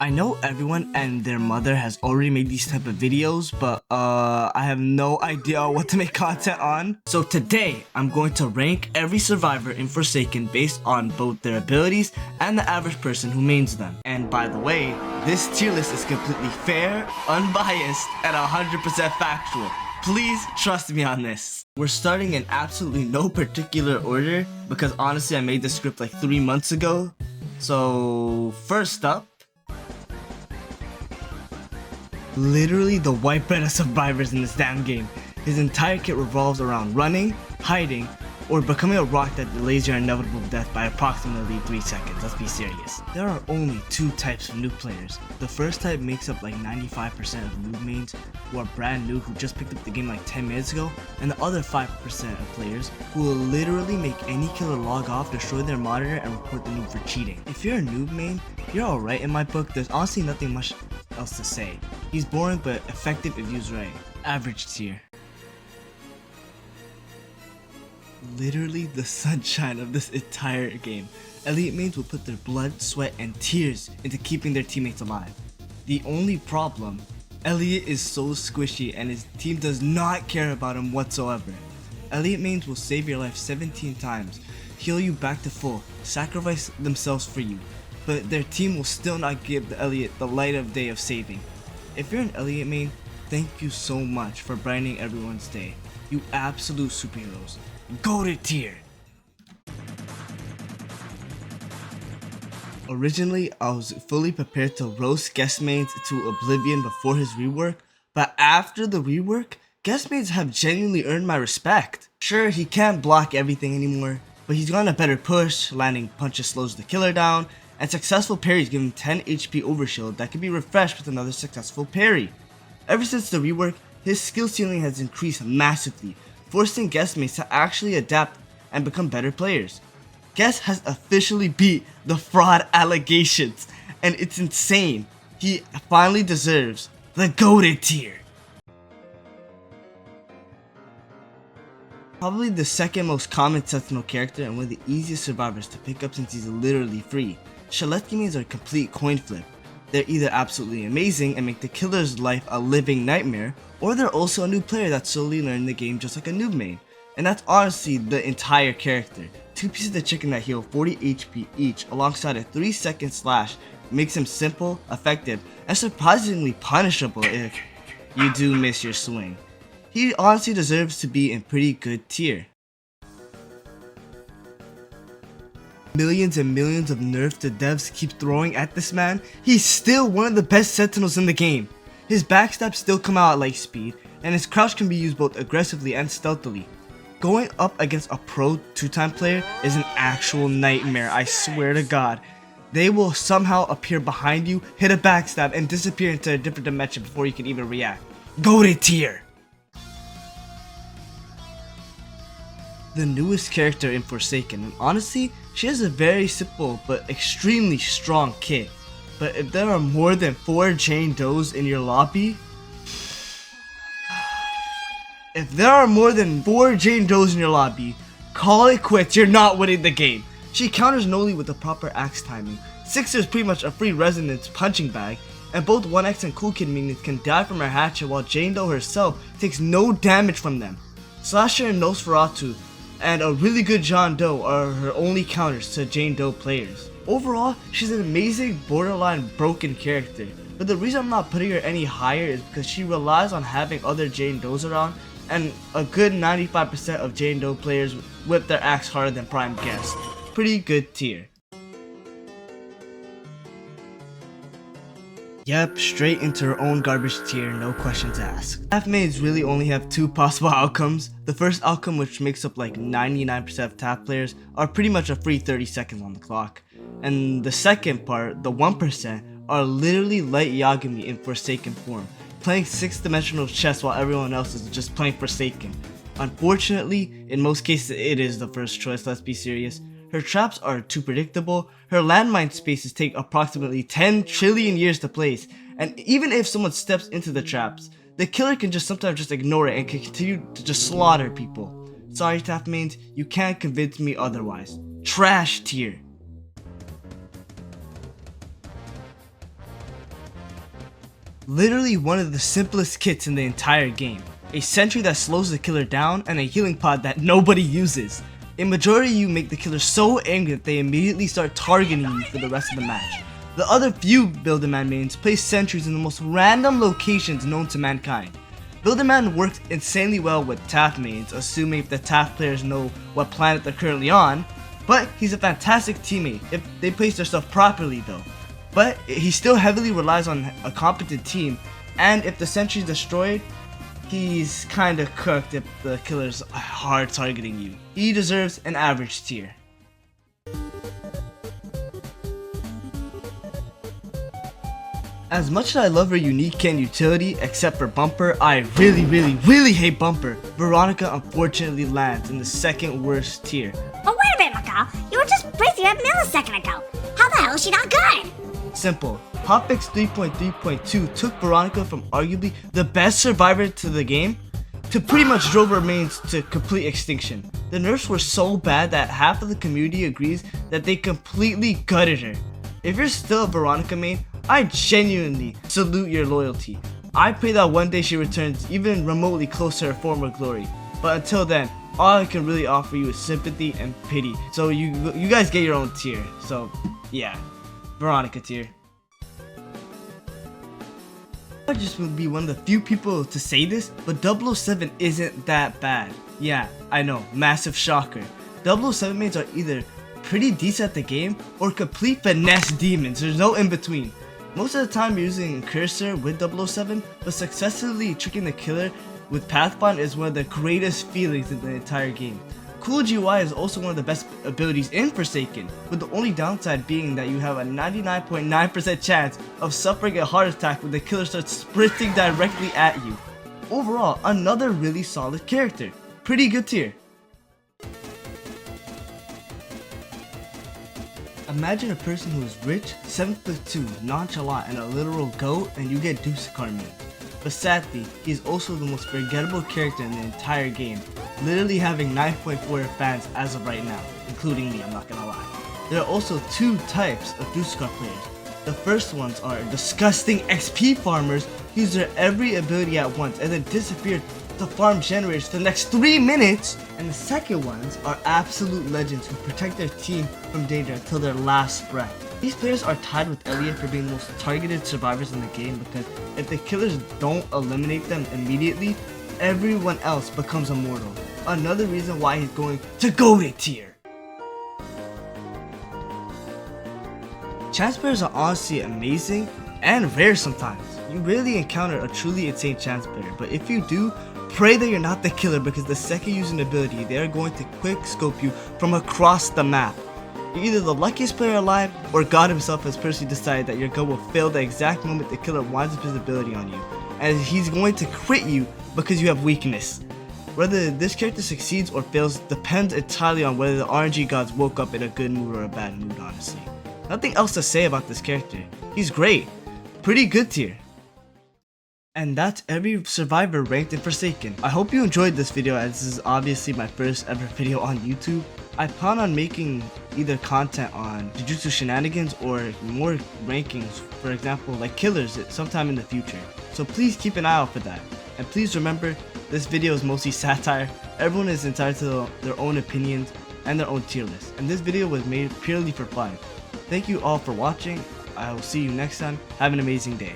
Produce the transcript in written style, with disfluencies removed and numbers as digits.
I know everyone and their mother has already made these type of videos, but I have no idea what to make content on. So today, I'm going to rank every survivor in Forsaken based on both their abilities and the average person who mains them. And by the way, this tier list is completely fair, unbiased, and 100% factual. Please trust me on this. We're starting in absolutely no particular order because honestly I made this script like 3 months ago. So first up, literally the white bread of survivors in this damn game. His entire kit revolves around running, hiding, or becoming a rock that delays your inevitable death by approximately 3 seconds. Let's be serious. There are only 2 types of noob players. The first type makes up like 95% of noob mains who are brand new, who just picked up the game like 10 minutes ago, and the other 5% of players who will literally make any killer log off, destroy their monitor, and report the noob for cheating. If you're a noob main, you're alright in my book. There's honestly nothing much else to say. He's boring but effective if used right. Average tier. Literally the sunshine of this entire game. Elliot mains will put their blood, sweat, and tears into keeping their teammates alive. The only problem, Elliot is so squishy and his team does not care about him whatsoever. Elliot mains will save your life 17 times, heal you back to full, sacrifice themselves for you, but their team will still not give the Elliot the light of day of saving. If you're an Elliot main, thank you so much for brightening everyone's day. You absolute superheroes. Go to tier. Originally, I was fully prepared to roast guest mains to oblivion before his rework, but after the rework, guest mains have genuinely earned my respect. Sure, he can't block everything anymore, but he's gotten a better push, landing punches slows the killer down, and successful parries give him 10 HP overshield that can be refreshed with another successful parry. Ever since the rework, his skill ceiling has increased massively, forcing guest mates to actually adapt and become better players. Guest has officially beat the fraud allegations, and it's insane. He finally deserves the goated tier. Probably the second most common Sentinel character and one of the easiest survivors to pick up since he's literally free. Shalini mains are a complete coin flip. They're either absolutely amazing and make the killer's life a living nightmare, or they're also a new player that slowly learned the game just like a noob main. And that's honestly the entire character. 2 pieces of chicken that heal 40 HP each alongside a 3-second slash makes him simple, effective, and surprisingly punishable if you do miss your swing. He honestly deserves to be in pretty good tier. Millions and millions of nerfs the devs keep throwing at this man, he's still one of the best sentinels in the game. His backstabs still come out at light speed, and his crouch can be used both aggressively and stealthily. Going up against a pro 2-time player is an actual nightmare, I swear to God. They will somehow appear behind you, hit a backstab, and disappear into a different dimension before you can even react. Go to tier! The newest character in Forsaken, and honestly, she has a very simple but extremely strong kit. But if there are more than 4 Jane Does in your lobby, call it quits, you're not winning the game. She counters Noli with the proper axe timing. Sixer is pretty much a free resonance punching bag, and both 1x and Cool Kid minions can die from her hatchet while Jane Doe herself takes no damage from them. Slasher and Nosferatu and a really good John Doe are her only counters to Jane Doe players. Overall, she's an amazing borderline broken character, but the reason I'm not putting her any higher is because she relies on having other Jane Does around, and a good 95% of Jane Doe players whip their axe harder than Prime Guest. Pretty good tier. Yep, straight into her own garbage tier, no questions asked. Taph mains really only have 2 possible outcomes. The first outcome, which makes up like 99% of Taph players, are pretty much a free 30 seconds on the clock. And the second part, the 1%, are literally light Yagami in Forsaken form, playing 6-dimensional chess while everyone else is just playing Forsaken. Unfortunately, in most cases it is the first choice, let's be serious. Her traps are too predictable, her landmine spaces take approximately 10 trillion years to place, and even if someone steps into the traps, the killer can just sometimes just ignore it and can continue to just slaughter people. Sorry Taph mains, you can't convince me otherwise. Trash tier. Literally one of the simplest kits in the entire game. A sentry that slows the killer down and a healing pod that nobody uses. A majority of you make the killer so angry that they immediately start targeting you for the rest of the match. The other few Builderman mains place sentries in the most random locations known to mankind. Builderman works insanely well with Taph mains, assuming if the Taph players know what planet they're currently on, but he's a fantastic teammate if they place their stuff properly though. But he still heavily relies on a competent team, and if the sentry is destroyed, he's kinda cooked if the killer's hard targeting you. He deserves an average tier. As much as I love her unique kit and utility, except for Bumper, I really hate Bumper. Veronica unfortunately lands in the second worst tier. Oh wait a minute, Michael. You were just praising her a millisecond ago. How the hell is she not good? Simple. Hotfix 3.3.2 took Veronica from arguably the best survivor to the game to pretty much drove her mains to complete extinction. The nerfs were so bad that half of the community agrees that they completely gutted her. If you're still a Veronica main, I genuinely salute your loyalty. I pray that one day she returns even remotely close to her former glory. But until then, all I can really offer you is sympathy and pity. So you guys get your own tier. So yeah, Veronica tier. I just would be one of the few people to say this, but 007 isn't that bad. Yeah, I know, massive shocker. 007 mains are either pretty decent at the game or complete finesse demons. There's no in between. Most of the time you're using Cursor with 007, but successfully tricking the killer with Pathfind is one of the greatest feelings in the entire game. Cool GUI is also one of the best abilities in Forsaken, with the only downside being that you have a 99.9% chance of suffering a heart attack when the killer starts sprinting directly at you. Overall, another really solid character. Pretty good tier. Imagine a person who is rich, 7'2", nonchalant, and a literal goat, and you get Dusekkar main. But sadly, he is also the most forgettable character in the entire game, literally having 9.4 fans as of right now, including me, I'm not gonna lie. There are also two types of Dusekkar players. The first ones are disgusting XP farmers who use their every ability at once and then disappear to farm generators for the next 3 minutes. And the second ones are absolute legends who protect their team from danger until their last breath. These players are tied with Elliot for being the most targeted survivors in the game because if the killers don't eliminate them immediately, everyone else becomes immortal. Another reason why he's going to GOATed tier. Chance players are honestly amazing and rare sometimes. You rarely encounter a truly insane chance player, but if you do, pray that you're not the killer because the second you use an ability, they are going to quick scope you from across the map. You're either the luckiest player alive, or God himself has personally decided that your gun will fail the exact moment the killer winds up his ability on you, and he's going to crit you because you have weakness. Whether this character succeeds or fails depends entirely on whether the RNG gods woke up in a good mood or a bad mood, honestly. Nothing else to say about this character. He's great. Pretty good tier. And that's every survivor ranked in Forsaken. I hope you enjoyed this video as this is obviously my first ever video on YouTube. I plan on making either content on Jujutsu shenanigans or more rankings, for example like killers sometime in the future. So please keep an eye out for that. And please remember, this video is mostly satire. Everyone is entitled to their own opinions and their own tier list. And this video was made purely for fun. Thank you all for watching. I will see you next time. Have an amazing day.